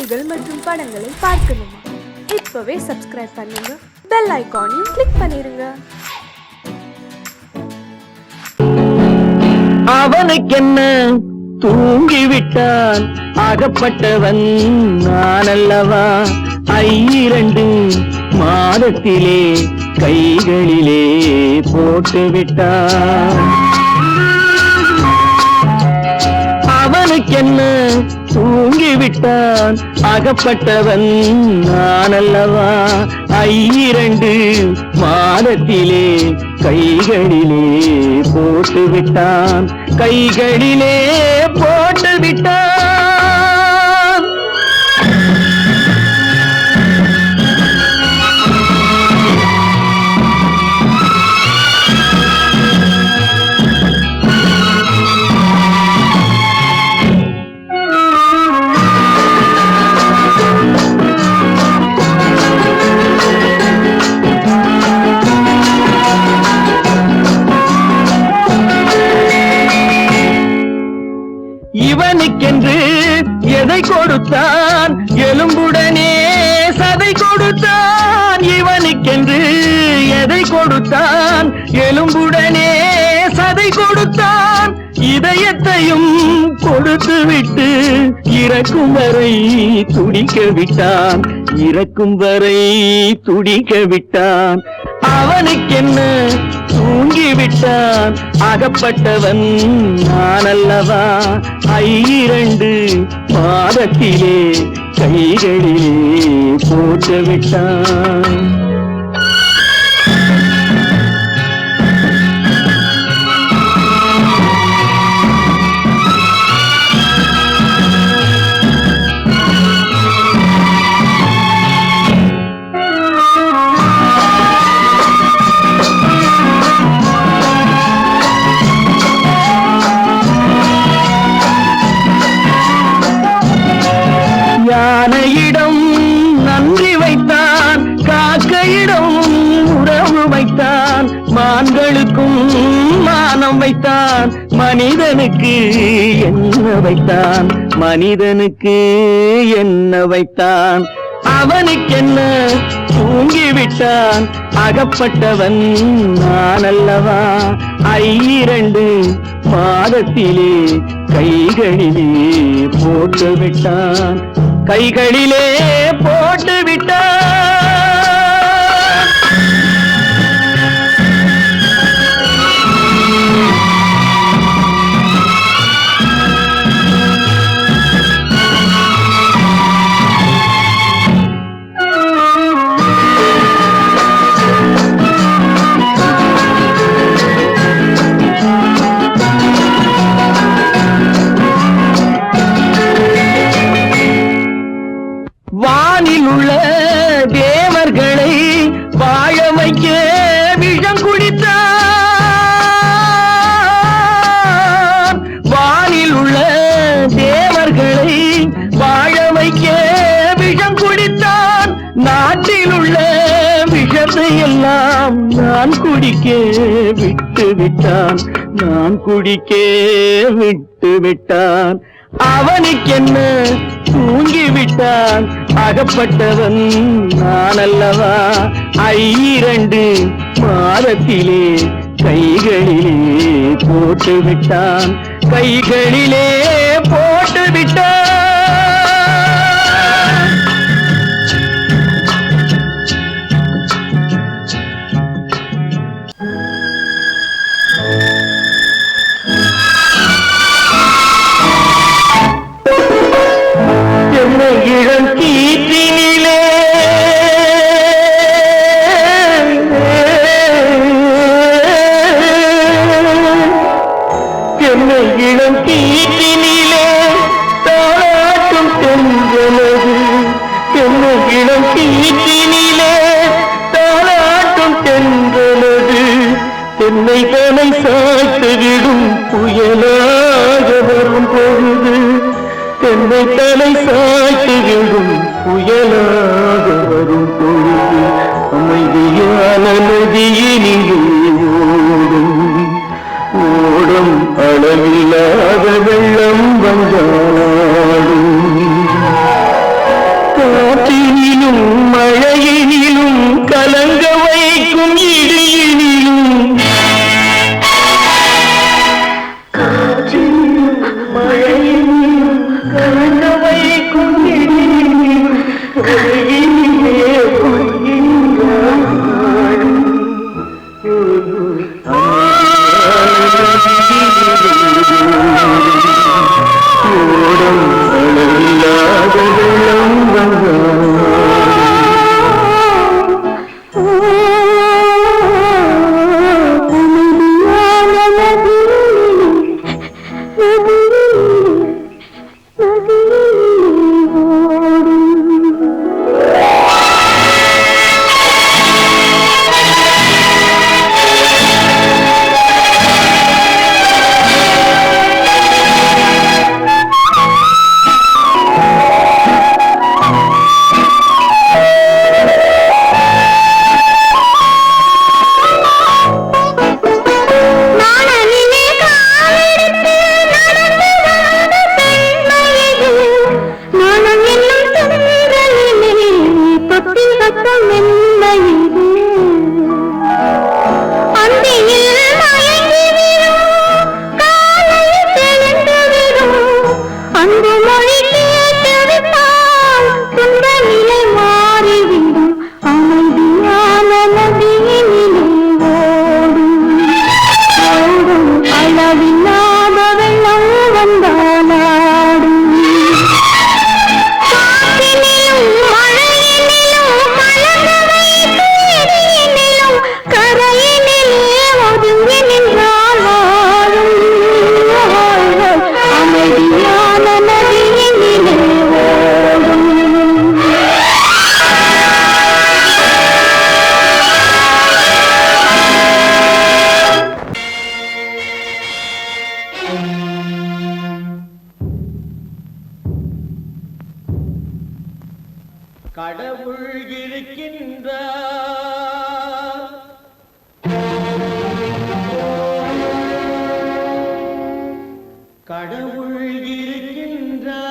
செய்திகள் மற்றும் படங்களை பார்க்கணுமா? இப்பவே சப்ஸ்கிரைப் பண்ணுங்க, பெல் ஐகானையும் கிளிக் பண்ணிருங்க. அவனுக்கென்ன தூங்கிவிட்டான், அகப்பட்டவன் நான் அல்லவா? 2 மாதத்திலே கைகளிலே போட்டுவிட்டான். அவனுக்கென்ன தூங்கிவிட்டான், அகப்பட்டவன் நான் அல்லவா? 2 மாதத்திலே கைகளிலே போட்டுவிட்டான், கைகளிலே போட்டுவிட்டான். இவனுக்கென்று எதை கொடுத்தான், எலும்புடனே சதை கொடுத்தான். இவனுக்கென்று எதை கொடுத்தான், எலும்புடனே சதை கொடுத்தான். இதயத்தையும் கொடுத்து விட்டு இறக்கும் வரை துடிக்க விட்டான், இறக்கும் வரை துடிக்க விட்டான். அவனுக்கென்ன தூங்கிவிட்டான், அகப்பட்டவன் நான் அல்லவா? 2 மாதத்திலே கைகளிலே போட்டுவிட்டான். யானையிடம் நன்றி வைத்தான், காக்கையிடம் உறவு வைத்தான். மான்களுக்கும் மானம் வைத்தான், மனிதனுக்கு என்ன வைத்தான், மனிதனுக்கு என்ன வைத்தான். அவனுக்கென்ன தூங்கிவிட்டான், அகப்பட்டவன் நான் அல்லவா? 2 மாதத்திலே கைகளிலே போட்டுவிட்டான், கைகளிலே போட்டுவிட்டான். வானில் உள்ள தேவர்களை வாழ வைக்க விஷம் குடித்தான். வானில் உள்ள தேவர்களை வாழ வைக்க விஷம் குடித்தான். நாட்டில் உள்ள விஷத்தை எல்லாம் நான் குடிக்க விட்டு விட்டான், நான் குடிக்க விட்டு விட்டான். அவனுக்கென்ன தூங்கிவிட்டான், அகப்பட்டவன் நான் அல்லவா? 2 மாதத்திலே கைகளிலே போட்டுவிட்டான், கைகளிலே போட்டுவிட்டான். இளம் கீற்றினிலே என்னை இளம் கீற்றினிலே தாளாட்டும் தென்றலது, என்னை இளம் கீற்றினிலே தாளாட்டும் தென்றலது. என்னை தலை சாய்த்துவிடும் புயலாக வரும் பொழுது, என்னை தலை சாய்த்துவிடும் புயலாக வரும் பொழுது. அமைதியான நதியினிலே ஓடும் ஓடும் அளவில்லாத வெள்ளம் வந்தாடும். காற்றினிலும் மழையினிலும் கலங்க வைக்கும் இடியினிலும் காற்றினிலும் மழையினிலும் கலங்க வைக்கும் இடியினிலும் உலகினிலே பொங்கின்றான் ஓடம் அளவில்லாத வெள்ளம் கடவுள் இருக்கின்றார் கடவுள் இருக்கின்றார்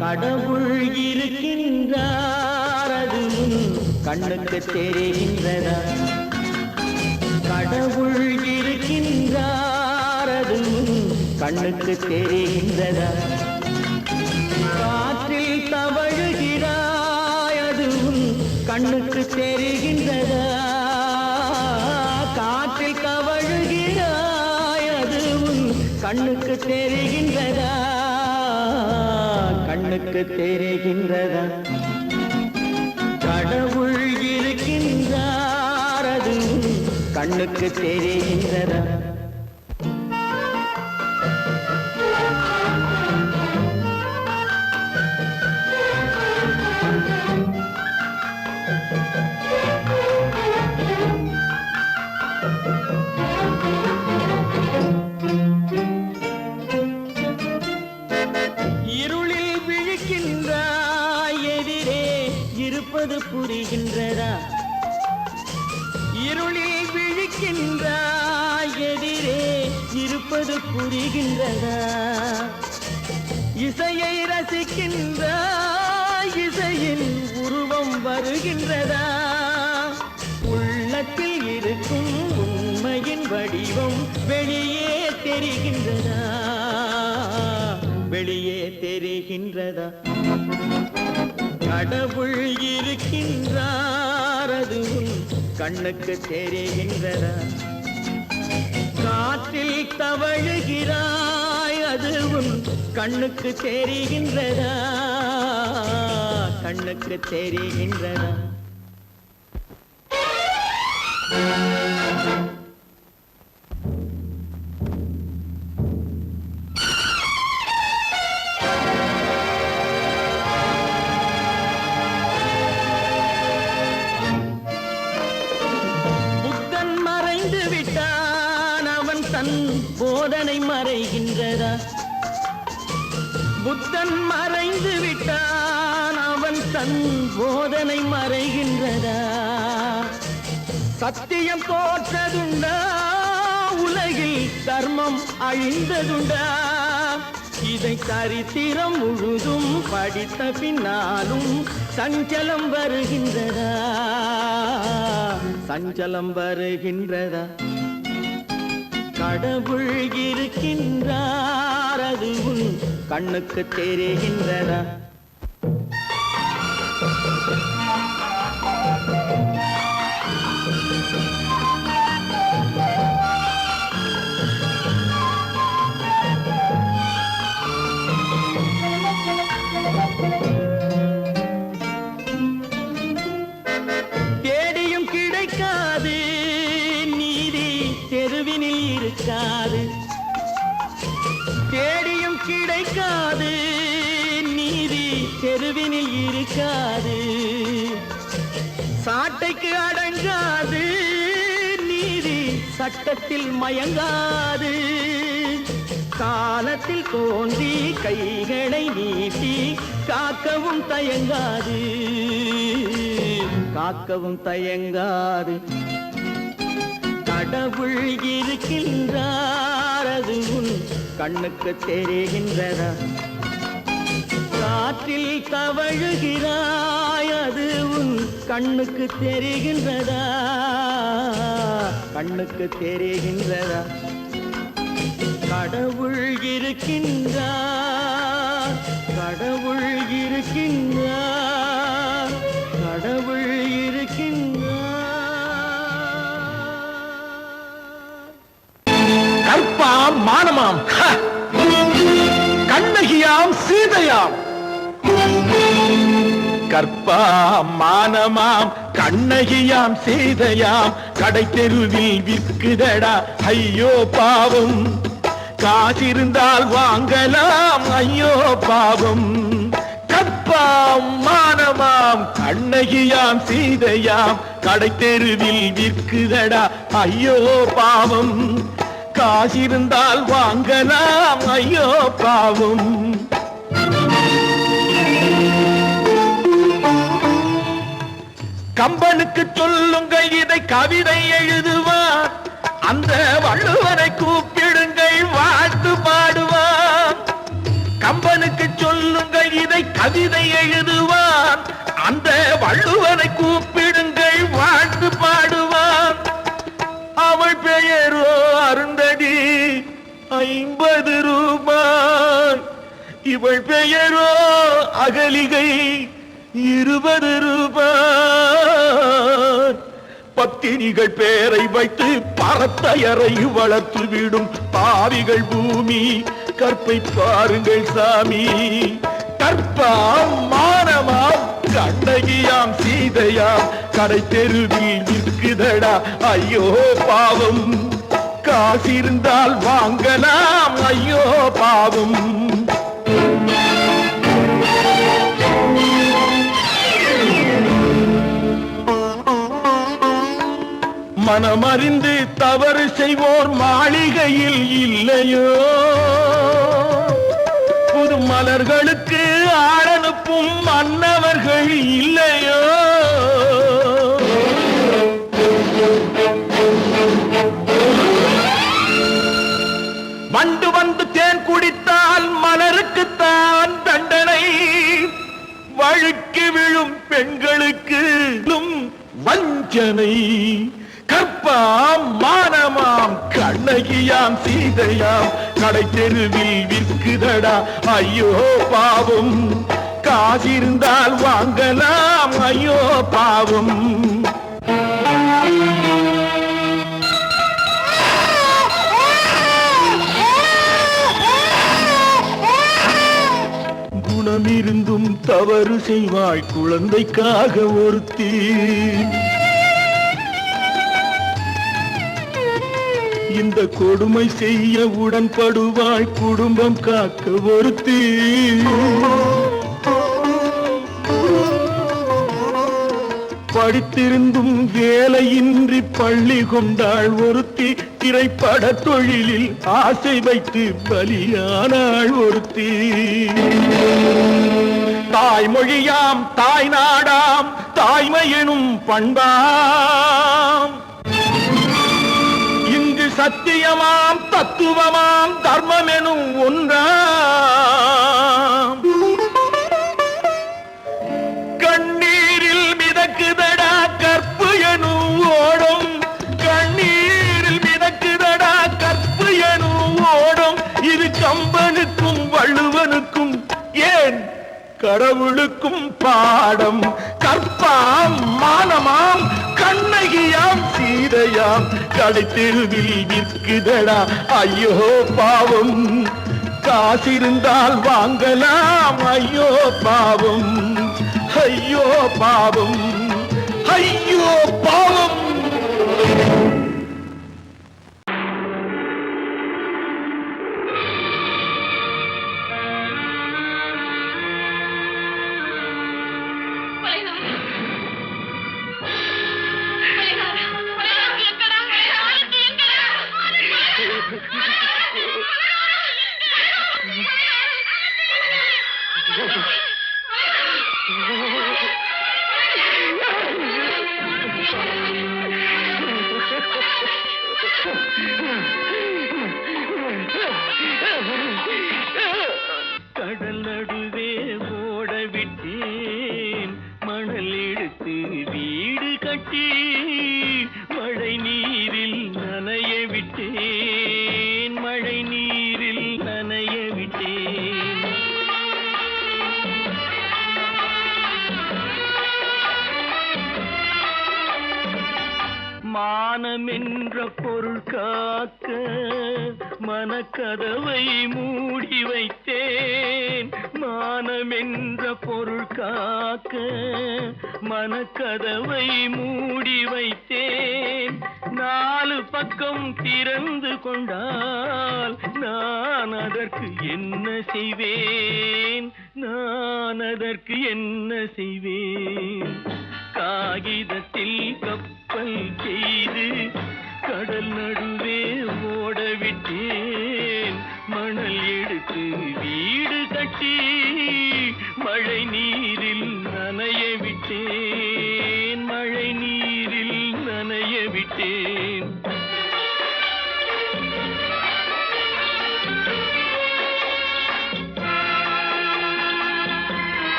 கடவுள் இருக்கின்றார் அதுவும் கண்ணுக்கு தெரிகின்றதா கடவுள் இருக்கின்றார் அதுவும் கண்ணுக்கு தெரிகின்றதா காற்றில் தவழுகிறாய் அதுவும் கண்ணுக்கு தெரிகின்றதா காற்றில் தவழுகிறாய் அதுவும் கண்ணுக்கு தெரிகின்றதா கண்ணுக்கு தெரிகின்றதா கடவுள் இருக்கின்றார் அதுவும் கண்ணுக்கு தெரிகின்றதா இருப்பது புரிகின்றதா இருளில் விழிக்கின்றாய் எதிரே இருப்பது புரிகின்றதா இசையை ரசிக்கின்றாய் இசையின் உருவம் வருகின்றதா உள்ளத்தில் இருக்கும் உண்மையின் வடிவம் வெளியே தெரிகின்றதா வெளியே தெரிகின்றதா கடவுள் இருக்கின்றார் அதுவும் கண்ணுக்கு தெரிகின்றதா காற்றில் தவழுகிறாய் அதுவும் கண்ணுக்கு தெரிகின்றதா கண்ணுக்கு தெரிகின்றதா போதனை மறைகின்றதா புத்தன் மறை தொட்டான் அவன் தன் போதனை மறைகின்றதா? சத்தியம் தோற்றதுண்டா? உலகில் தர்மம் அழிந்ததுண்டா? இதை சரித்திரம் முழுதும் படித்த பின்னாலும் சஞ்சலம் வருகின்றதா? சஞ்சலம் வருகின்றதா? கடவுள் இருக்கின்றார், அது உன் கண்ணுக்கு தெரிகின்றதா? தேடியும் கிடைக்காது நீதி தெருவினில் இருக்காது. தேடியும் கிடைக்காது நீதி தெருவினில் இருக்காது. சாட்டைக்கு அடங்காது நீதி சட்டத்தில் மயங்காது. காலத்தில் தோன்றி கைகளை நீட்டி காக்கவும் தயங்காது, காக்கவும் தயங்காது. கடவுள் இருக்கின்றார், அது உன் கண்ணுக்கு தெரிகின்றதா? காற்றில் தவழுகிறாய், அது உன் கண்ணுக்கு தெரிகின்றதா? கண்ணுக்கு தெரிகின்றதா? கடவுள் இருக்கின்றார், கடவுள் இருக்கின்றார், கடவுள் இருக்கின்றார். கற்பாம் மானமாம், கண்ணகியாம் சீதையாம். கற்பாம் மானமாம் கண்ணகியாம் சீதையாம், கடை தெருவில் விற்குதடா ஐயோ பாவம். காசிருந்தால் வாங்கலாம் ஐயோ பாவம். கற்பாம் மானமாம் கண்ணகியாம் சீதையாம், கடை தெருவில் விற்குதடா ஐயோ பாவம். காசிருந்தால் வாங்கலாம் ஐயோ பாவம். கம்பனுக்கு சொல்லுங்கள் இதை கவிதை எழுதுவார், அந்த வள்ளுவனை கூப்பிடுங்கள் வாழ்த்து பாடுவார். கம்பனுக்கு சொல்லுங்கள் இதை கவிதை எழுதுவார், அந்த வள்ளுவனை கூப்பிடுங்கள் வாழ்த்து பாடுவார். அவள் பெயரோ அருந்ததி 50 ரூபாய், இவள் பெயரோ அகலிகை 20 ரூபாய். பத்தினிகள் பேரை வைத்து பரத்தையறை வளர்த்து விடும் பாவிகள் பூமி, கற்பை பாருங்கள் சாமி. கற்பாம் மானமாம் கண்ணகியாம் சீதையாம், கடை தெருவில் விற்குதடா ஐயோ பாவம். காசிருந்தால் வாங்கலாம் ஐயோ பாவம். மனமறிந்து தவறு செய்வோர் மாளிகையில் இல்லையோ, புது மலர்களுக்கு ஆளனுப்பும் மன்னவர்கள் இல்லையோ. வண்டு வந்து தேன் குடித்தால் மலருக்குத்தான் தண்டனை, வழுக்கி விழும் பெண்களுக்கு வஞ்சனை. கற்பாம் மானமாம் கண்ணகியாம் சீதையாம், கடை தெருவில் விற்குதடா ஐயோ பாவம். காசிருந்தால் வாங்கலாம் ஐயோ பாவம். குணமிருந்தும் தவறு செய்வாய் குழந்தைக்காக ஒருத்தி, இந்த கொடுமை செய்ய உடன்படுவாய் குடும்பம் காக்க ஒருத்தி. படித்திருந்தும் வேலையின்றி பள்ளி கொண்டாள் ஒருத்தி, திரைப்பட தொழிலில் ஆசை வைத்து பலியானாள் ஒருத்தி. தாய்மொழியாம் தாய் நாடாம் தாய்மையெனும் பண்பாம் இங்கு சத்தியமாம் தத்துவமாம் தர்மமெனும் ஒன்றாம் கண்ணீரில் மிதக்குதடா கற்பு எனும் ஓடும் கண்ணீரில் மிதக்குதடா கற்பு எனும் ஓடும் இது கம்பனுக்கும் வள்ளுவனுக்கும் ஏன் கடவுளுக்கும் பாடம் கற்பாம் மானமாம் கண்ணகியாம் சீதையாம் கடைத்தெருவில் விற்குதடா ஐயோ பாவம் காசிருந்தால் வாங்கலாம் ஐயோ பாவம் ஐயோ பாவம் ஐயோ பாவம் கடல் நடுவே ஓட விட்டேன் மணல் எடுத்து வீடு கட்டி மழை நீரில் நனைய விட்டேன் மழை நீரில் நனைய விட்டேன் மானமென்ற பொருள் காக்க மனக்கதவை மூடி வைத்தேன் மானமென்ற பொருள் காக்க மனக்கதவை மூடி வைத்தேன் நாலு பக்கம் திறந்து கொண்டால் நான் அதற்கு என்ன செய்வேன் நான் அதற்கு என்ன செய்வேன் காகிதத்தில் கப்பல் செய்து கடல் நடுவே ஓட விட்டேன் மணல் எடுத்து வீடு கட்டி மழை நீரில் நனைய விட்டேன் மழை நீரில் நனைய விட்டேன்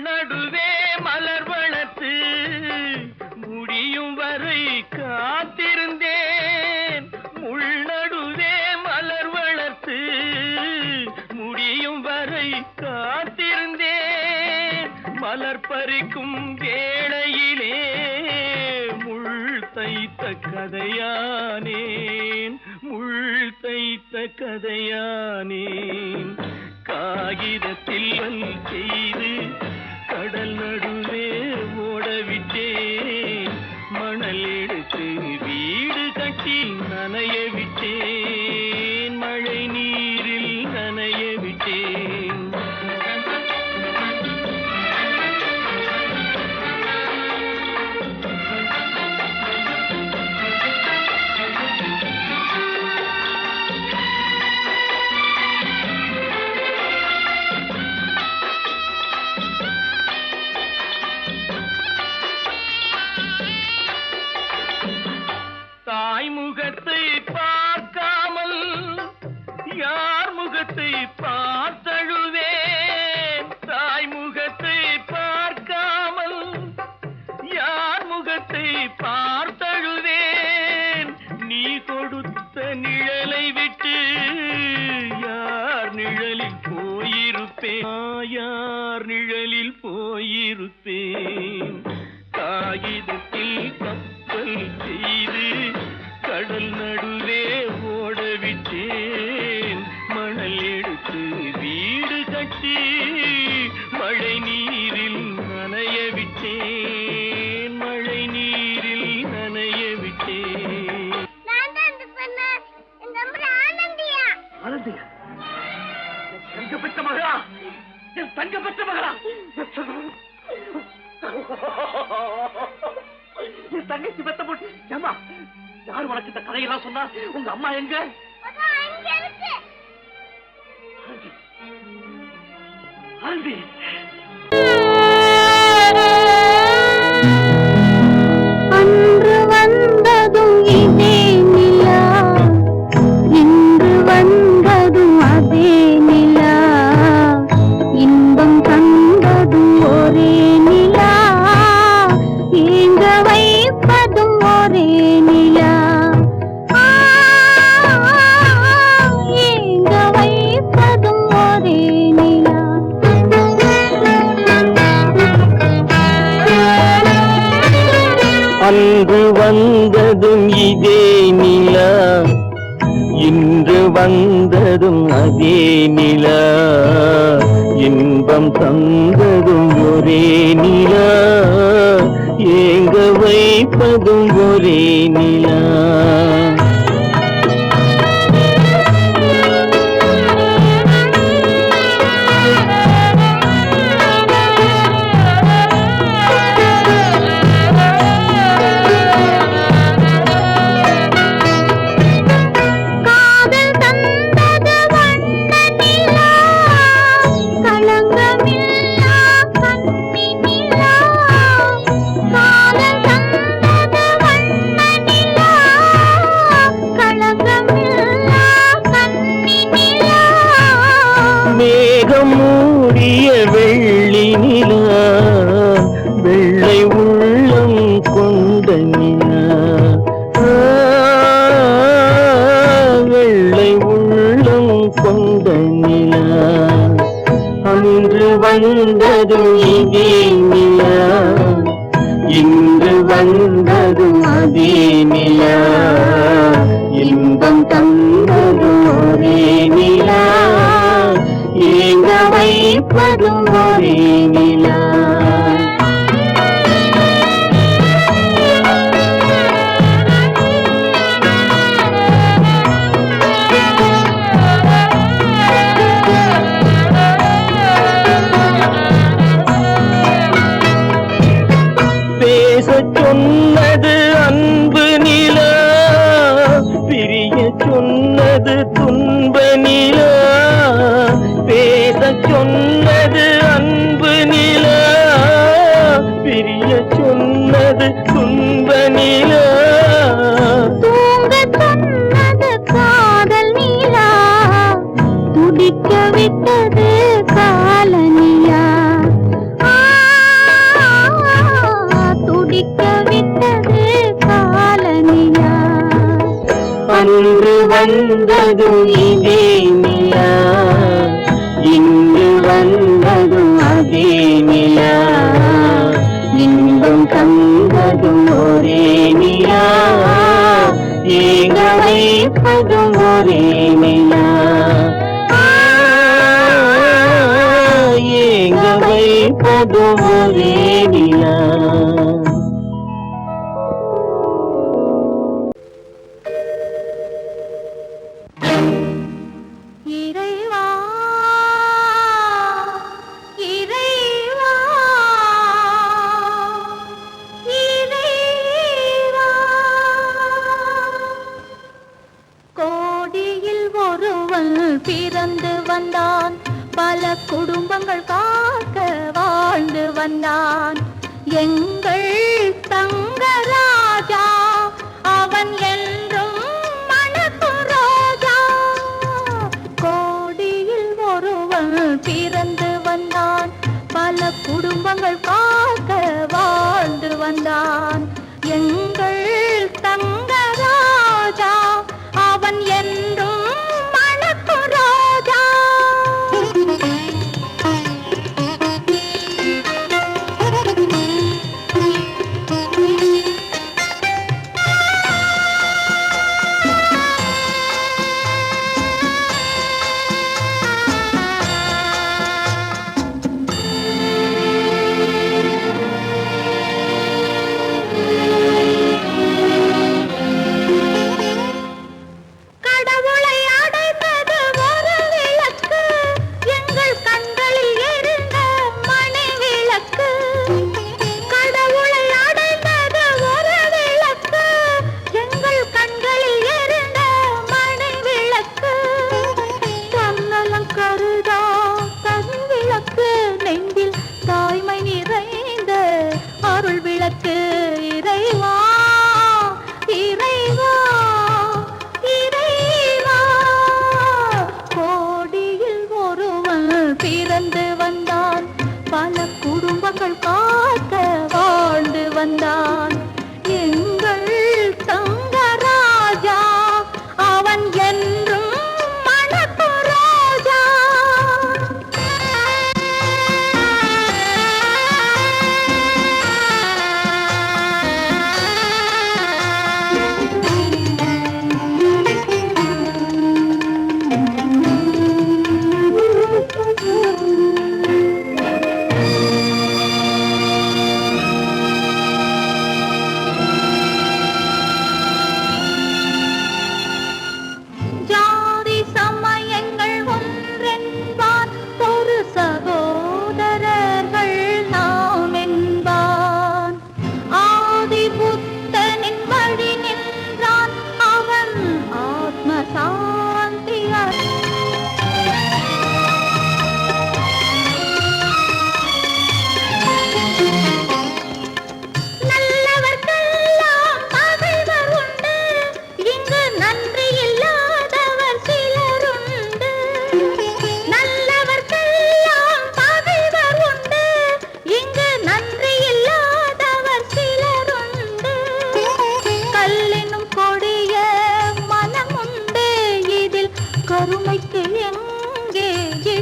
நடுவே மலர் வளர்த்து முடியும் வரை காத்திருந்தேன் உள்நடுவே மலர் வளர்த்து முடியும் வரை காத்திருந்தேன் மலர் பறிக்கும் வேளையிலே முள் தைத்த கதையானேன் முள் தைத்த கதையானேன் காகிதத்தில் செய்து கடல் நடுவே ஓடவிட்டேன் மணல் எடுத்து வீடு கட்டி நனைய விட்டேன் மழை நீரில் நனைய விட்டேன் முகத்தை பார்க்காமல் யார் முகத்தை பார்த்தழுவேன் தாய் முகத்தை பார்க்காமல் யார் முகத்தை பார்த்தழுவேன் நீ கொடுத்த நிழலை விட்டு யார் நிழலில் போயிருப்பேன் யார் நிழலில் போயிருப்பேன் காகிதத்தில் கப்பல் செய்து கடல் நடுவே ஓடவிட்டேன் மணல் எடுத்து வீடு கட்டி மழை நீரில் நனைய விட்டேன் மழை நீரில் நனைய விட்டேன் தங்க பெற்ற மகளா, என் தங்க பெற்ற மகளா, என் தங்கச்சி பெத்த போட்டு ஏமா யார் உனக்கு இந்த கதையெல்லாம் சொன்னா? உங்க அம்மா எங்க? ஆண்டி அன்று வந்ததும் இதே நிலா, இன்று வந்ததும் அதே நிலா, இன்பம் தந்ததும் ஒரே நிலா, ஏங்க வைப்பதும் ஒரே நிலா, ஏங்க வைப்பதும் ஒரே நிலா. அன்று வந்ததும் இதே நிலா, இன்று வந்ததும் அதே நிலா, இன்பம் தந்ததும் ஒரே நிலா, ஏங்க வைப்பதும் ஒரே நிலா. காதல் தந்தது வண்ண நிலா, களங்கமில்லா கன்னி நிலா, காதல் தந்தது வண்ண நிலா, களங்கமில்லா கன்னி நிலா. மேகம் மூடிய வெள்ளி நிலா, வெள்ளை உள்ளம் கொண்ட நிலா, வெள்ளை உள்ளம் கொண்ட நிலா. அன்று வந்ததும் இதே நிலா, இன்று வந்ததும் அதே நிலா, இன்பம் தந்ததும் ஒரே நிலா, ஏங்க வைப்பதும் ஒரே நிலா. பேசச் சொன்னது அன்பு நிலா, பிரிய சொன்னது துன்ப நிலா, பேசச் சொன்னது அன்பு நிலா, பிரிய சொன்னது துன்ப நிலா. தூங்க சொன்னது காதல் நிலா, துடிக்க விட்டது கால நிலா, துடிக்க விட்டது கால நிலா. அன்று வந்ததும் இதே நிலா, இன்று வந்ததும் அதே நிலா, இன்பம் தந்ததும் ஒரே நிலா, ஏங்க வைப்பதும் ஒரே நிலா, ஏங்க வைப்பதும் ஒரே நிலா. இறைவா இறைவா இறைவா, கோடியில் ஒருவன் பிறந்து வந்தான், பல குடும்பங்கள் காக்க வாழ்ந்து வந்தான், எங்கள் தங்கராஜா அவன் என்றும் மணக்கும் ரோஜா. கோடியில் ஒருவன் பிறந்து வந்தான், பல குடும்பங்கள் காக்க வாழ்ந்து வந்தான், எங்கள் தங்கராஜா அவன் என்றும் மணக்கும் ரோஜா.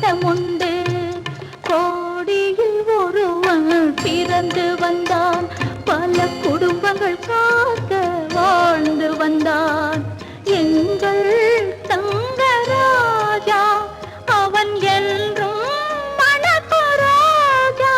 அவனிடம் உண்டு. கோடியில் ஒருவன் பிறந்து வந்தான், பல குடும்பங்கள் காக்க வாழ்ந்து வந்தான். எங்கள் தங்கராஜா அவன் என்றும் மணக்கு ராஜா.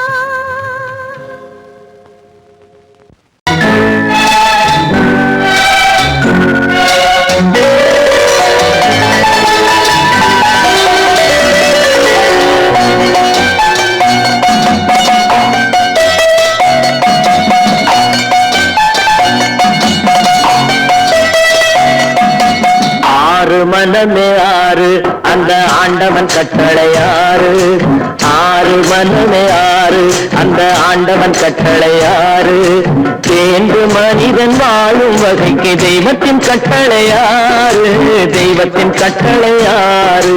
மனமே ஆறு அந்த ஆண்டவன் கட்டளையாறு. ஆறு மனமே ஆறு அந்த ஆண்டவன் கட்டளையாறு. தேர்ந்து மனிதன் வாழும் வகைக்கு தெய்வத்தின் கட்டளையாறு. தெய்வத்தின் கட்டளையாறு.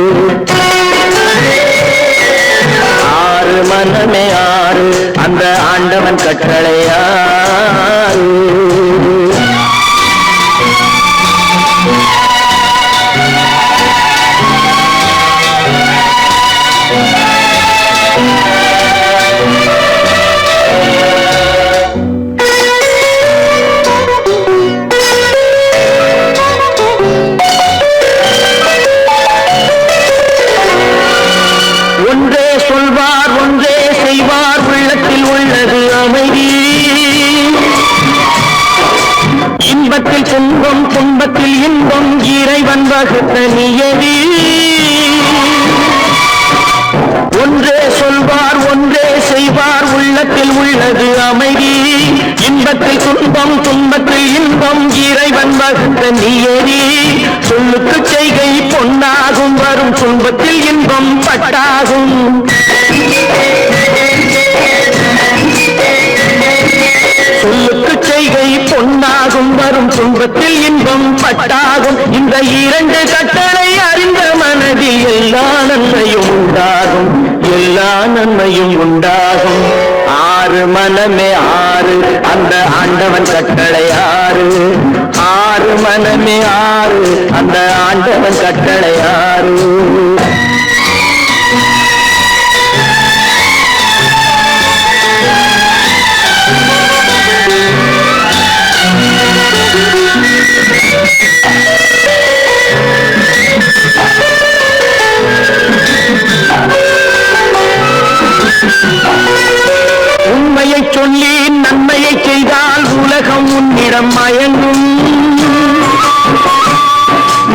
ஆறு மனமே ஆறு அந்த ஆண்டவன் கட்டளையாறு. ஒன்றே சொல்வார் ஒன்றே செய்வார், உள்ளத்தில் உள்ளது அமைதி. இன்பத்தில் துன்பம் துன்பத்தில் இன்பம் இறைவன் வகுத்த நியதி. ஒன்றே சொல்வார் ஒன்றே செய்வார், உள்ளத்தில் உள்ளது அமைதி. இன்பத்தில் துன்பம் துன்பத்தில் இன்பம் இறைவன் வகுத்த நியதி. சொல்லுக்கு செய்கை பொன்னாகும், வரும் துன்பத்தில் இன்பம் பட்டாகும். சொல்லுக்கு செய்கை பொன்னாகும், வரும் துன்பத்தில் இன்பம் பட்டாகும். இந்த இரண்டு கட்டளை அறிந்த மனதில் எல்லா நன்மையும் உண்டாகும். எல்லா நன்மையும் உண்டாகும். ஆறு மனமே ஆறு அந்த ஆண்டவன் கட்டளையாறு. ஆறு மனமே ஆறு அந்த ஆண்டவன் கட்டளையாறு. உண்மையை சொல்லி நன்மையை செய்தால் உலகம் உன்னிடம் மயங்கும்.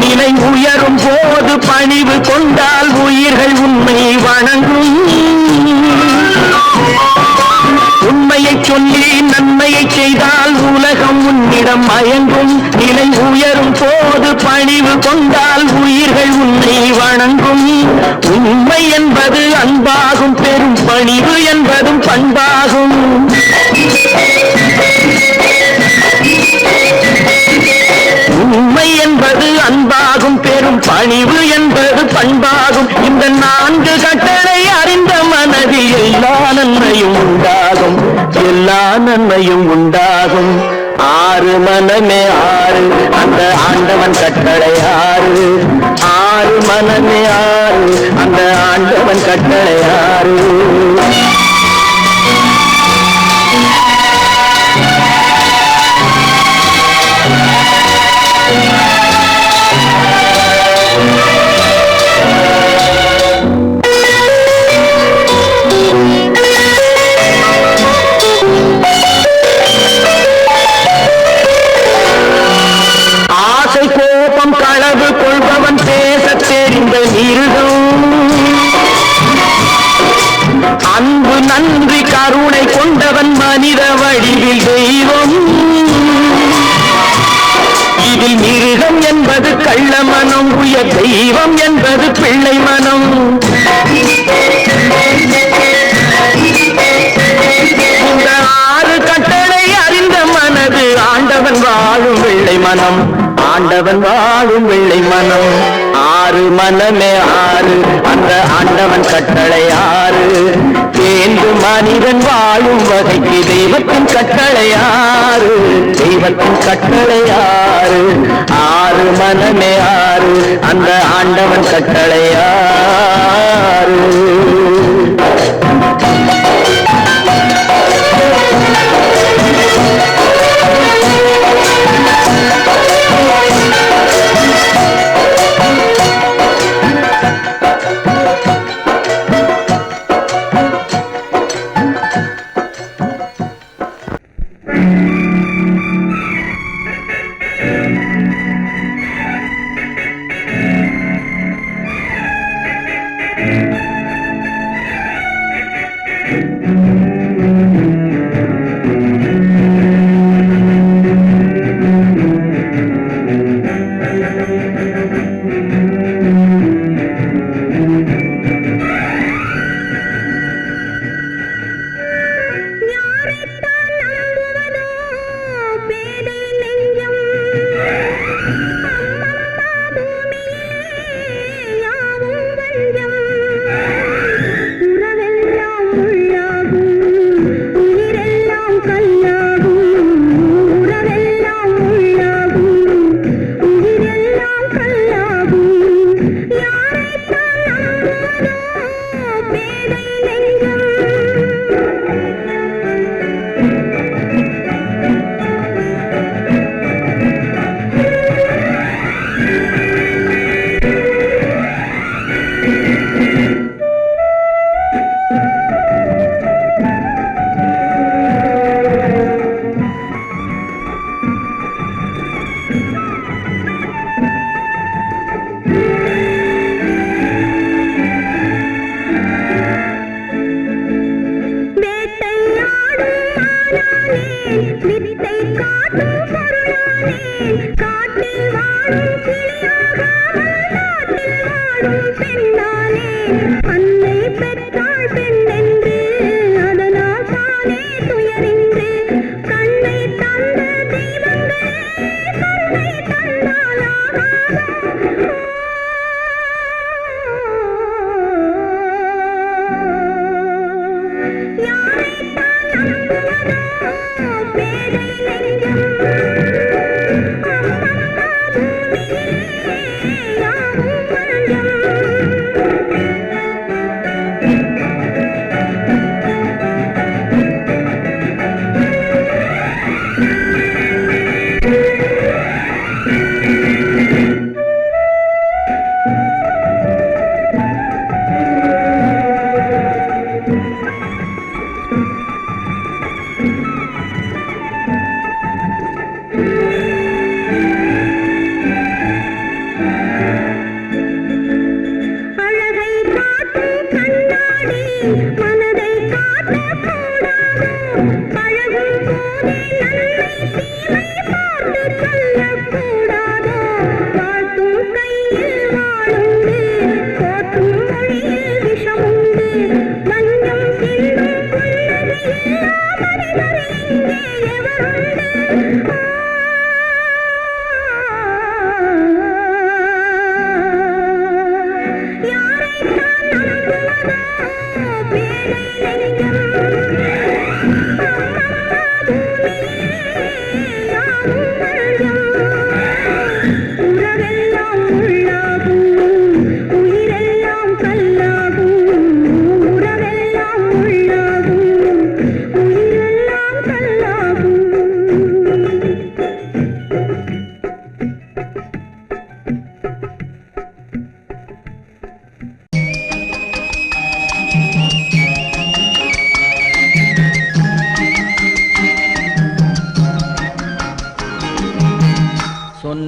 நிலை உயரும் போது பணிவு கொண்டால் உயிர்கள் உண்மை வணங்கும். உண்மையை சொல்லி நன்மையை செய்தால் உலகம் உன்னிடம் மயங்கும். நிலை உயரும் போது பணிவு கொண்டால் உயிர்கள் உன்னை வணங்கும். உண்மை என்பது அன்பாகும், பெரும் பணிவு என்பதும் பண்பாகும். உண்மை என்பது அன்பாகும், பெரும் பணிவு என்பது பண்பாகும். இந்த நான்கு கட்டளை அறிந்த மனதில் எல்லா நன்மையும் உண்டாகும். எல்லா நன்மையும் உண்டாகும். ஆறு மனமே ஆறு அந்த ஆண்டவன் கட்டளையாறு. ஆறு மனமே ஆறு அந்த ஆண்டவன் கட்டளையாறு. களவு கொள்பவன் பேச தெரிந்த மிருகம். அன்பு நன்றி கருணை கொண்டவன் மனித வடிவில் தெய்வம். இதில் மிருகம் என்பது கள்ள மனம், உயர் தெய்வம் என்பது பிள்ளை மனம். இந்த ஆறு கட்டளை அறிந்த மனது ஆண்டவன் வாழும் வெள்ளை மனம். ஆண்டவன் வாழும் வெள்ளை மனம். ஆறு மனமே ஆறு அந்த ஆண்டவன் கட்டளையாறு. தேர்ந்து மனிதன் வாழும் வகைக்கு தெய்வத்தின் கட்டளையாறு. தெய்வத்தின் கட்டளையாறு. ஆறு மனமே ஆறு அந்த ஆண்டவன் கட்டளையாறு.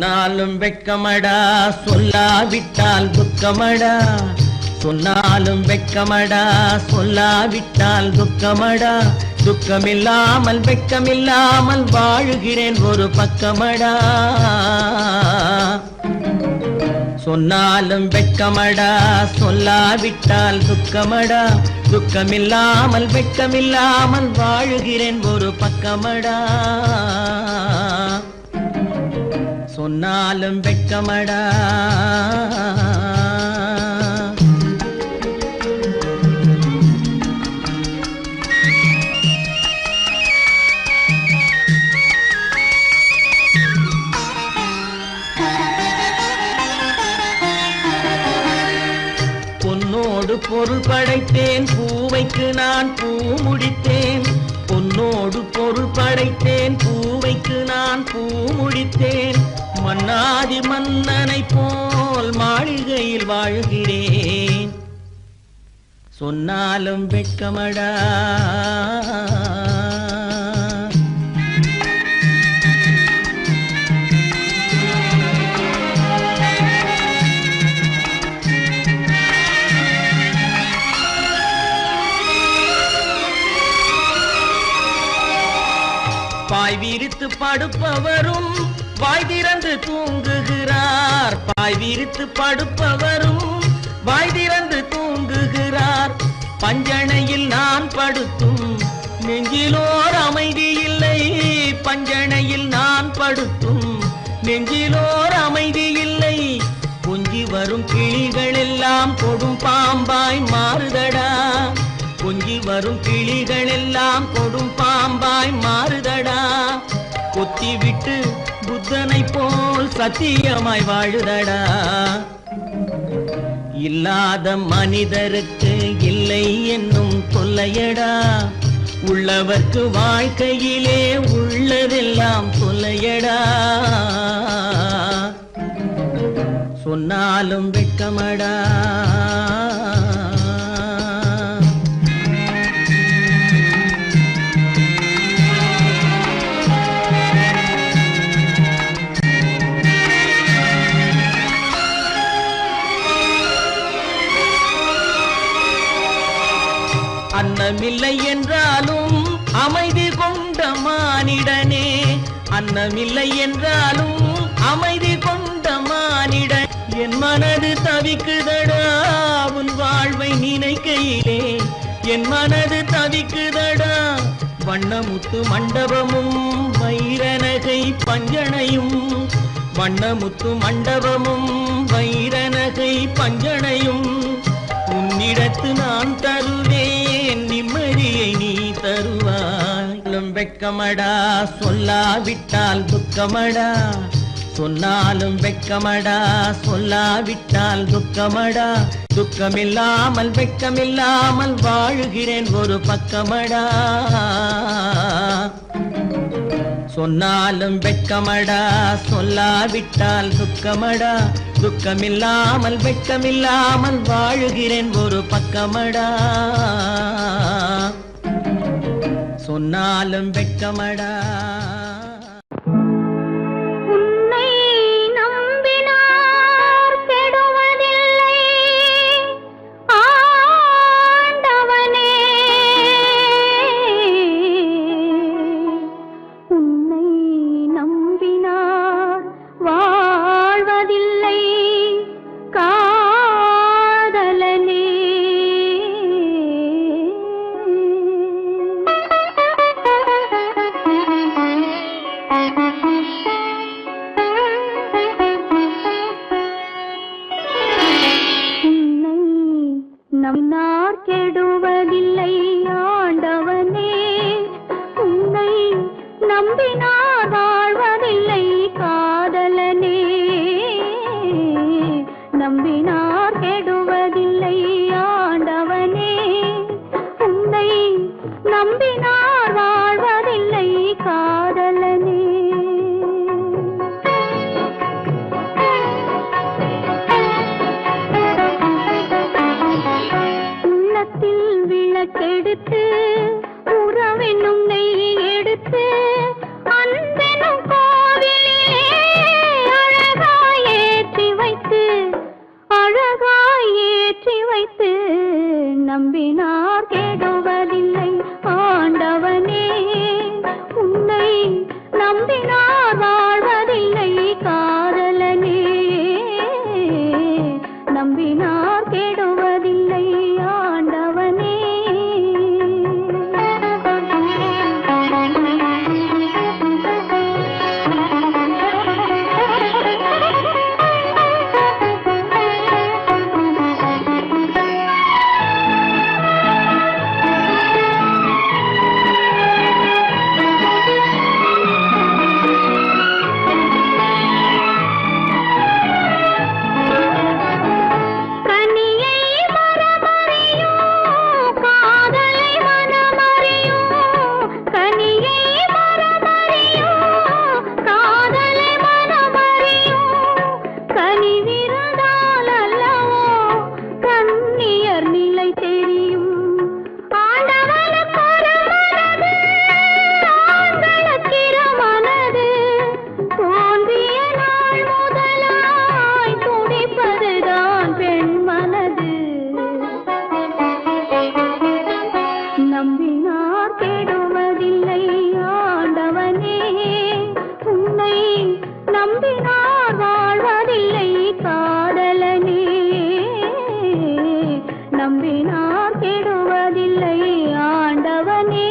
சொன்னாலும் வெட்கமடா சொல்லாவிட்டால் துக்கமடா சொன்னாலும் வெட்கமடா சொல்லாவிட்டால் துக்கமடா துக்கமில்லாமல் வெட்கமில்லாமல் வாழுகிறேன் ஒரு பக்கமடா சொன்னாலும் வெட்கமடா சொல்லாவிட்டால் துக்கமடா துக்கமில்லாமல் வெட்கமில்லாமல் வாழுகிறேன் ஒரு பக்கமடா சொன்னாலும் வெட்கமடா பொன்னோடு பொருள் படைத்தேன் பூவைக்கு நான் பூ முடித்தேன் பொன்னோடு பொருள் படைத்தேன் பூவைக்கு நான் பூ முடித்தேன் மன்னாதி மன்னனை போல் மாளிகையில் வாழ்கிறேன் சொன்னாலும் வெட்கமடா பாய் விரித்து படுப்பவரும் வாய் திறந்து தூங்குகிறார் பாய் விரித்து படுப்பவரும் வாய் திறந்து தூங்குகிறார் பஞ்சணையில் நான் படுத்தும் நெஞ்சிலோர் அமைதி இல்லை பஞ்சணையில் நான் படுத்தும் நெஞ்சிலோர் அமைதி இல்லை கொஞ்சி வரும் கிளிகள் எல்லாம் கொடும் பாம்பாய் மாறுதடா கொஞ்சி வரும் கிளிகள் எல்லாம் கொடும் பாம்பாய் மாறுதடா கொத்தி விட்டு புத்தனை போல் சத்தியமாய் வாழுதடா இல்லாத மனிதருக்கு இல்லை என்னும் தொல்லையடா உள்ளவர்க்கு வாழ்க்கையிலே உள்ளதெல்லாம் தொல்லையடா சொன்னாலும் வெட்கமடா அன்னமில்லை என்றாலும் அமைதி கொண்ட மானிடனே அன்னமில்லை என்றாலும் அமைதி கொண்ட மானிடன் என் மனது தவிக்குதடா உன் வாழ்வை நினைக்கையிலே என் மனது தவிக்குதடா வண்ணமுத்து மண்டபமும் வைரநகை பஞ்சனையும் வண்ணமுத்து மண்டபமும் வைரநகை பஞ்சனையும் உன்னிடத்து நான் தருவேன் நிம்மதியை நீ தருவாய் வெட்கமடா சொல்லாவிட்டால் துக்கமடா சொன்னாலும் வெட்கமடா சொல்லாவிட்டால் துக்கமடா துக்கமில்லாமல் வெட்கமில்லாமல் வாழுகிறேன் ஒரு பக்கமடா சொன்னாலும் வெட்கமடா சொல்லாவிட்டால் துக்கமடா துக்கமில்லாமல் வெட்கமில்லாமல் வாழுகிறேன் ஒரு பக்கமடா சொன்னாலும் வெட்கமடா நம்பினார் கெடுவதில்லை ஆண்டவனே உன்னை நம்பினார் வாழ்வதில்லை காதலனே நம்பினார் கெடுவதில்லை ஆண்டவனே உன்னை நம்பினார் வாழ்வதில்லை காதலனே விளக்கெடுத்து நம்பினார் கெடுவதில்லை ஆண்டவனே.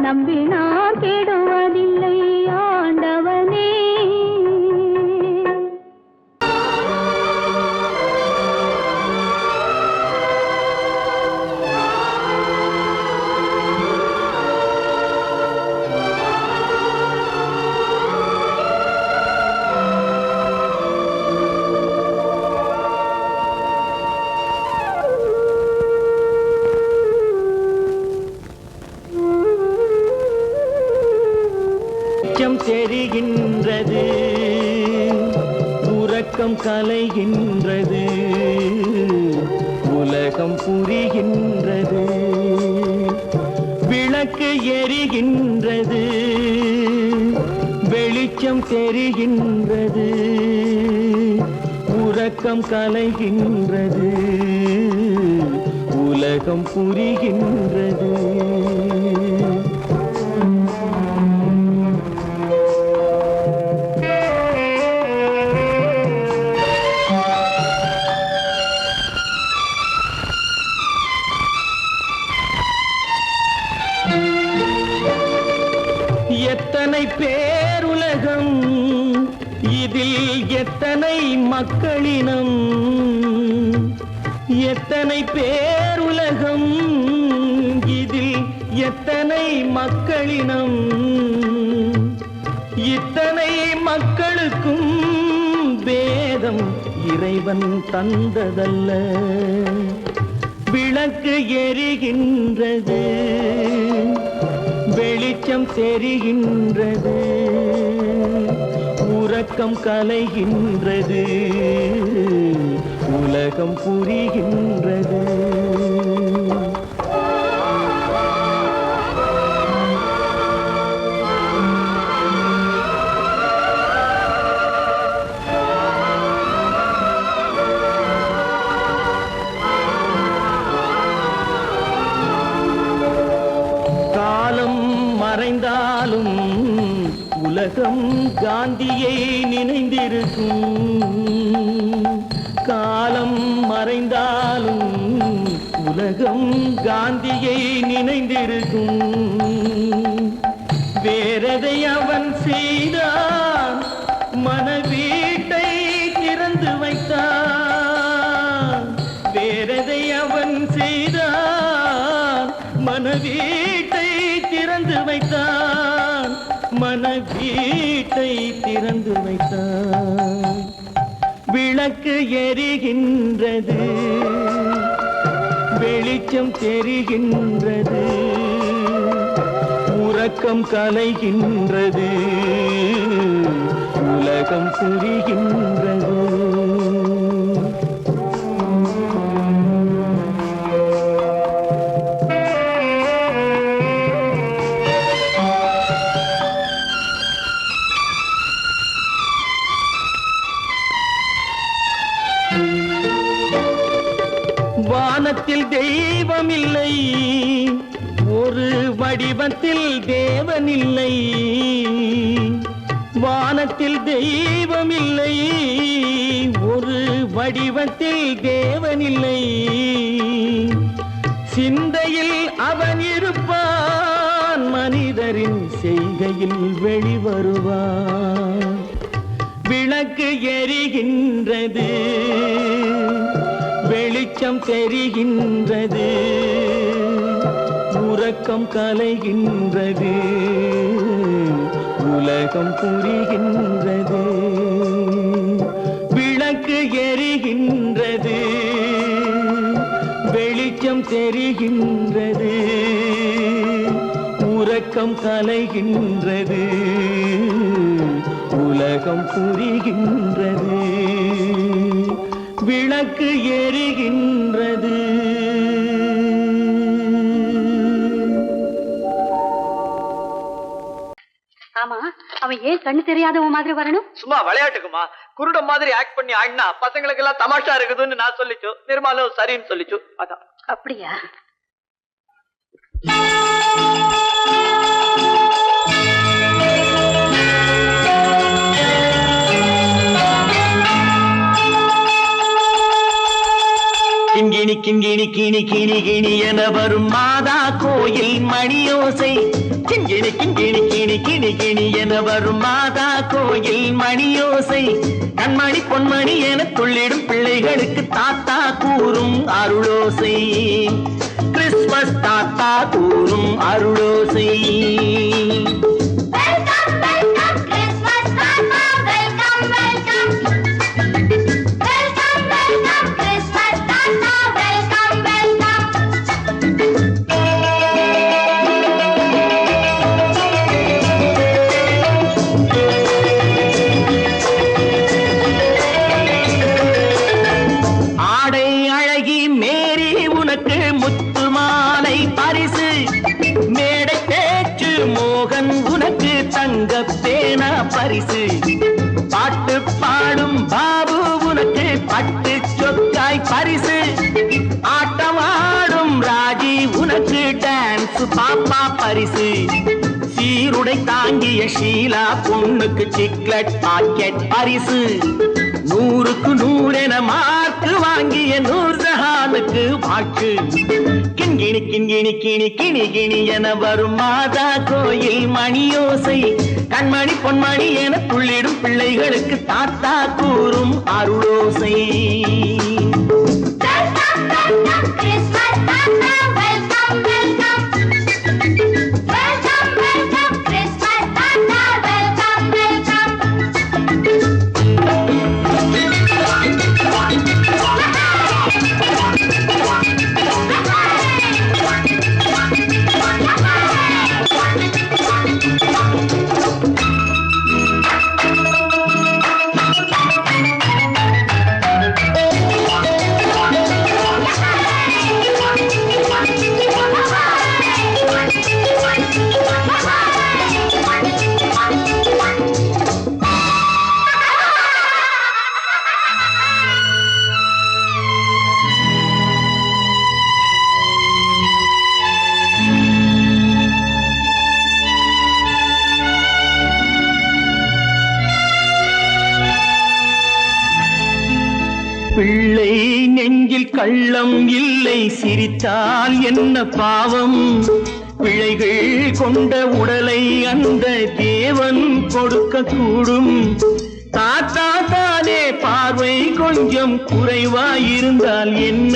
நம்பினார் கெடுவதில்லை ஆண்டவனே. தெரிகின்றது, உறக்கம் கலைகின்றது, உலகம் புரிகின்றது, விளக்கு எரிகின்றது, வெளிச்சம் தெரிகின்றது, உறக்கம் கலைகின்றது, உலகம் புரிகின்றது. எத்தனை பேருலகம், இதில் எத்தனை மக்களினம், எத்தனை பேருலகம், இதில் எத்தனை மக்களினம், இத்தனை மக்களுக்கும் வேதம் இறைவன் தந்ததல்ல. விளக்கு எரிகின்றது, வெளிச்சம் தெரிகின்றது, உறக்கம் கலைகின்றது, உலகம் புரிகின்றது. மறைந்தாலும் உலகம் காந்தியை நினைந்திருக்கும், காலம் மறைந்தாலும் உலகம் காந்தியை நினைந்திருக்கும். வேறதை அவன் செய்தான், மனவீட்டை திறந்து வைத்தான். வேறதை அவன் செய்தான், மனவீட்டை திறந்து வைத்தான், மனவீட்டை திறந்து வைத்தான். விளக்கு எரிகின்றது, வெளிச்சம் தெரிகின்றது, உறக்கம் கலைகின்றது, உலகம் புரிகின்றது. வானத்தில் தெய்வம் இல்லை, ஒரு வடிவத்தில் தேவன் இல்லை. வானத்தில் தெய்வம் இல்லை, ஒரு வடிவத்தில் தேவன் இல்லை. சிந்தையில் அவன் இருப்பான், மனிதரின் செய்கையில் வெளிவருவான். விளக்கு எரிகின்றது, வெளிச்சம் தெரிகின்றது, உறக்கம் கலைகின்றது, உலகம் புரிகின்றது. விளக்கு எரிகின்றது, வெளிச்சம் தெரிகின்றது, உறக்கம் கலைகின்றது, உலகம் புரிகின்றது. விளக்கு எரிகின்றது. ஆமா, அவன் ஏன் கண்ணு தெரியாதவன் மாதிரி வரணும்? சும்மா விளையாட்டுக்குமா, குருட மாதிரி ஆக்ட் பண்ணி ஆடினா பசங்களுக்கு எல்லாம் தமாஷா இருக்குதுன்னு நான் சொல்லிச்சு, நிர்மலும் சரின்னு சொல்லிச்சு. அதான். அப்படியா? கிண்கிணி கிண்கிணி கிணி கிணி கிணி என வரும் மாதா கோயில் மணியோசை. கிண்கிணி கிண்கிணி கிணி கிணி கிணி என வரும் மாதா கோயில் மணியோசை. கண்மணி பொன்மணி என துள்ளிடும் பிள்ளைகளுக்கு தாத்தா கூறும் அருளோசை. கிறிஸ்துமஸ் தாத்தா கூறும் அருளோசை. பாட்டு பாடும் பாபு உனக்கு பட்டு சொக்காய் பரிசு. ஆட்டம் ஆடும் ராஜி உனக்கு டான்ஸ் பாப்பா பரிசு. சீருடை தாங்கிய ஷீலா பொண்ணுக்கு சிக்லெட் பாக்கெட் பரிசு. 100க்கு 100 என மார்க்கு வாங்கிய நூர்ஜஹானுக்கு வாழ்க்கு. கிண்கிணி கிண்கிணி கிணி கிணி கிணி என வரும் மாதா கோயில் மணியோசை. கண்மணி பொன்மணி என துள்ளிடும் பிள்ளைகளுக்கு தாத்தா கூறும் அருளோசை. பிள்ளை நெஞ்சில் கள்ளம் இல்லை, சிரித்தால் என்ன பாவம். பிழைகள் கொண்ட உடலை அந்த தேவன் கொடுக்க கூடும். தாத்தா தானே பார்வை கொஞ்சம் குறைவாயிருந்தால் என்ன?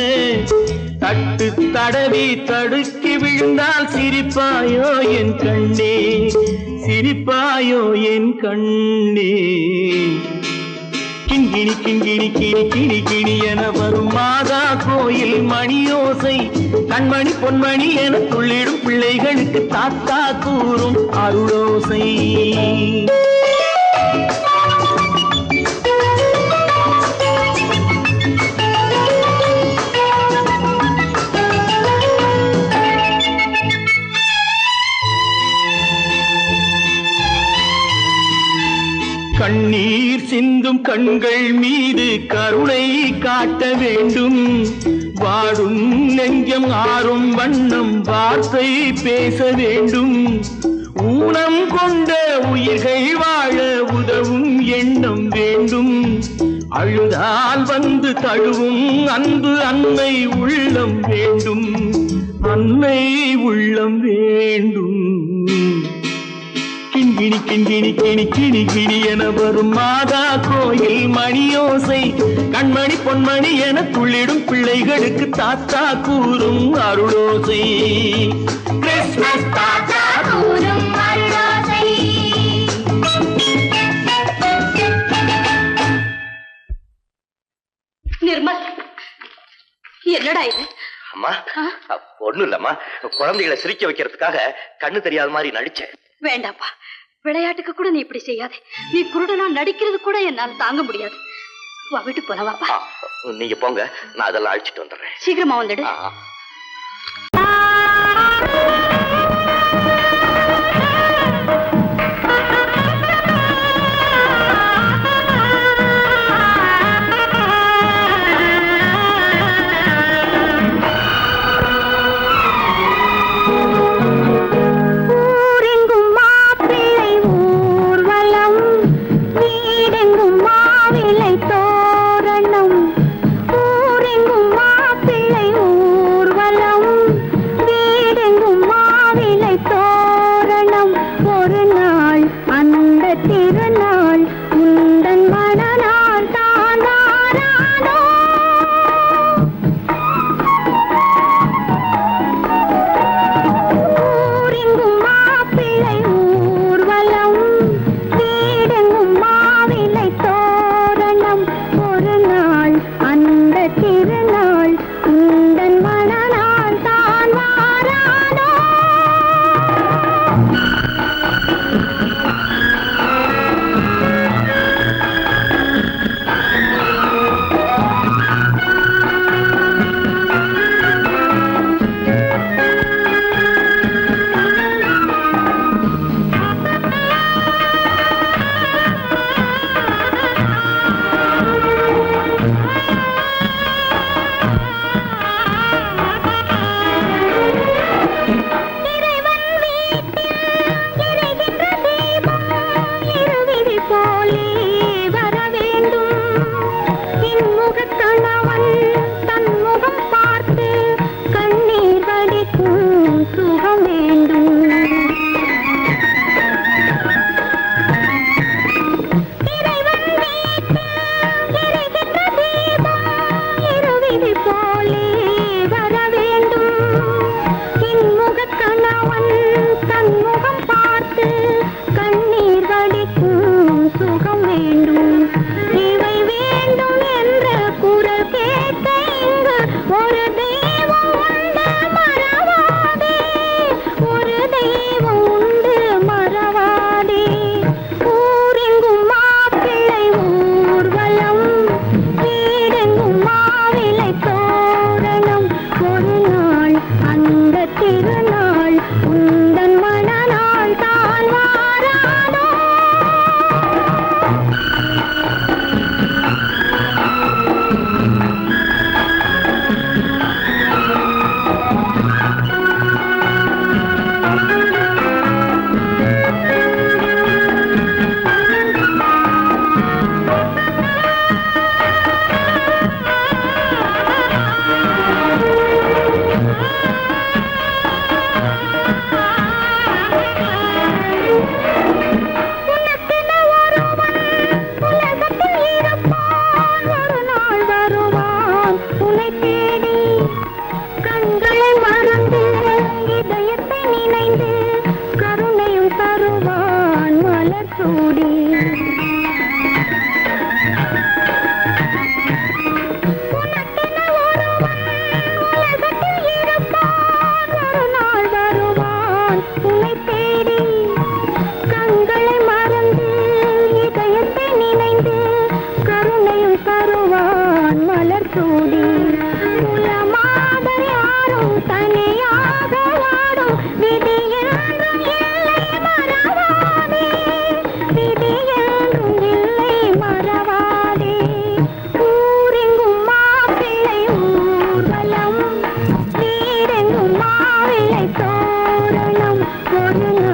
தட்டு தடவி தடுக்கி விழுந்தால் சிரிப்பாயோ என் கண்ணே, சிரிப்பாயோ என் கண்ணே. கிண்கிணி கிண்கிணி கிணி கிணி கிணி என வரும் மாதா கோயில் மணியோசை. கண்மணி பொன்மணி என துள்ளிடும் பிள்ளைகளுக்கு தாத்தா கூறும் அருளோசை. கண்ணீர் சிந்தும் கண்கள் மீது கருணை காட்ட வேண்டும். வாடும் நெஞ்சம் ஆறும் வண்ணம் வார்த்தை பேச வேண்டும். ஊனம் கொண்ட உயிர்கள் வாழ உதவும் எண்ணம் வேண்டும். அழுதால் வந்து தழுவும் அன்பு அன்னை உள்ளம் வேண்டும். அன்னை உள்ளம் வேண்டும். கிண்கிணி கிண்கிணி கிணி கிணி கிணி என வரும் மாதா கோயில் மணியோசை. கண்மணி பொன்மணி என துள்ளிடும் பிள்ளைகளுக்கு தாத்தா கூறும் அருளோசை. கிறிஸ்துமஸ் தாத்தா கூறும் அருளோசை. நிர்மல், என்னடா இது? அம்மா ஒண்ணும் இல்லம்மா, குழந்தைகளை சிரிக்க வைக்கிறதுக்காக கண்ணு தெரியாத மாதிரி நடிச்சேன். வேண்டாப்பா, விளையாட்டுக்கு கூட நீ இப்படி செய்யாதே. நீ குருடனா நடிக்கிறது கூட என்னால தாங்க முடியாது. வா, வீட்டுக்கு போலவாப்பா. நீங்க போங்க, நான் அதெல்லாம் அழிச்சிட்டு வந்துடுறேன். சீக்கிரமா வந்துடு. ஒரு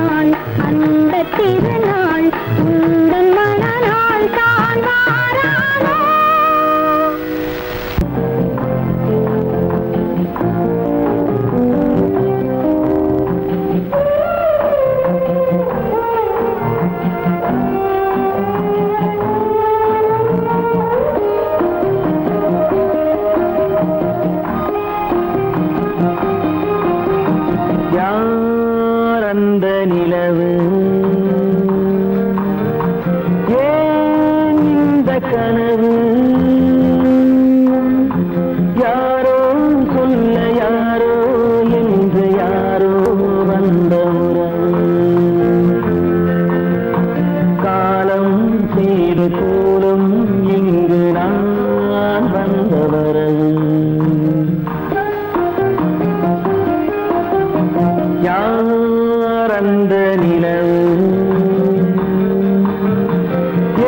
யார் அந்த நிலவு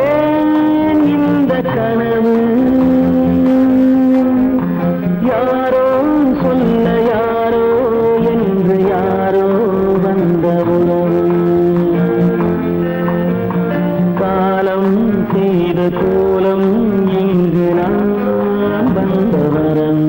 ஏன் இந்த கனவு யாரோ சொல்ல யாரோ என்று யாரோ வந்த உறவு காலம் செய்த கோலம் இங்கு நான் வந்த வரம்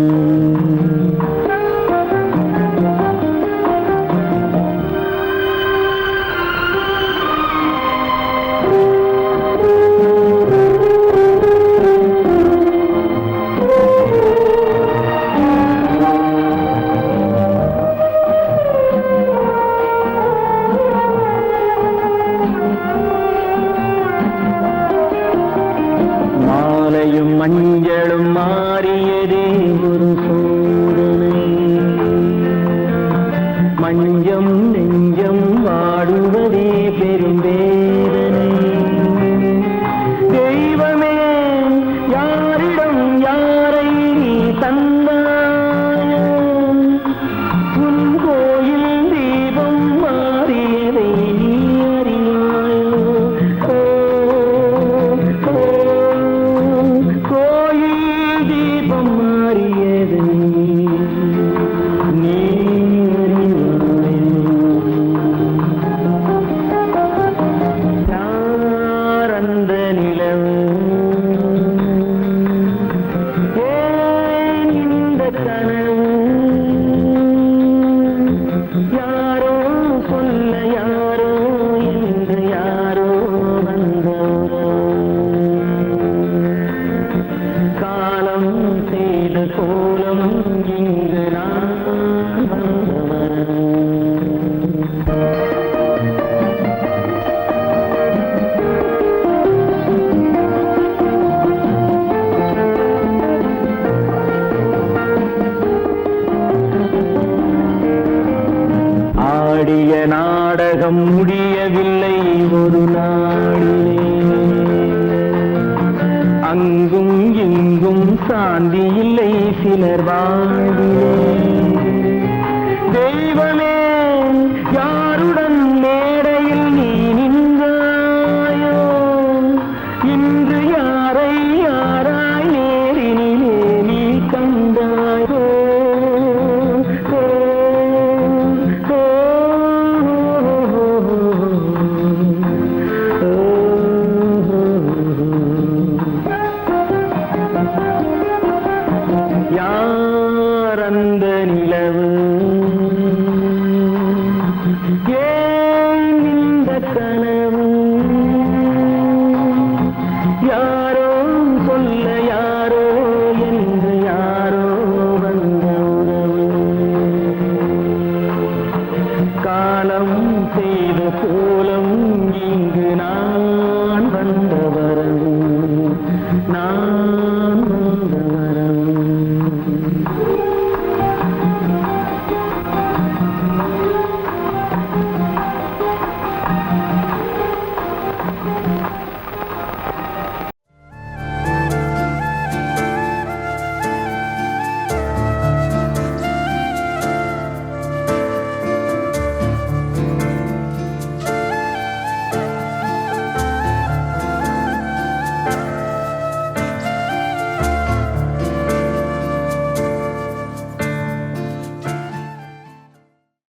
மாலையும் மஞ்சளும் மாறியதே ஒரு சோதனை மஞ்சம் நெஞ்சம் வாடுவதே பெரும் வேதனை தெய்வமே யாரிடம் யாரை நீ தந்தாயோ உன் கோயில் தீபம் மாறியதை நீ அறியாயோ கோயில் தீபம் மாறியது நீ யார் அந்த நிலவு ஏன் இந்த கனவு யாரோ சொல்ல யாரோ என்று யாரோ வந்த காலம் செய்த கோலம் இங்கு நான் வந்தவன் ஆடிய நாடகம் முடியவில்லை ஒரு நாளிலே அங்கும் இங்கும் சாந்தி இல்லை சிலர் வாழ்விலே தெய்வமே யாருடன் மேடையில் நீ நின்றாயோ இன்று யாரை யாராய் நேரினிலே நீ கண்டாயோ யார் அந்த நிலவு ஏன் இந்த கனவு யாரோ சொல்ல யாரோ என்று யாரோ வந்த உறவு காலம் செய்த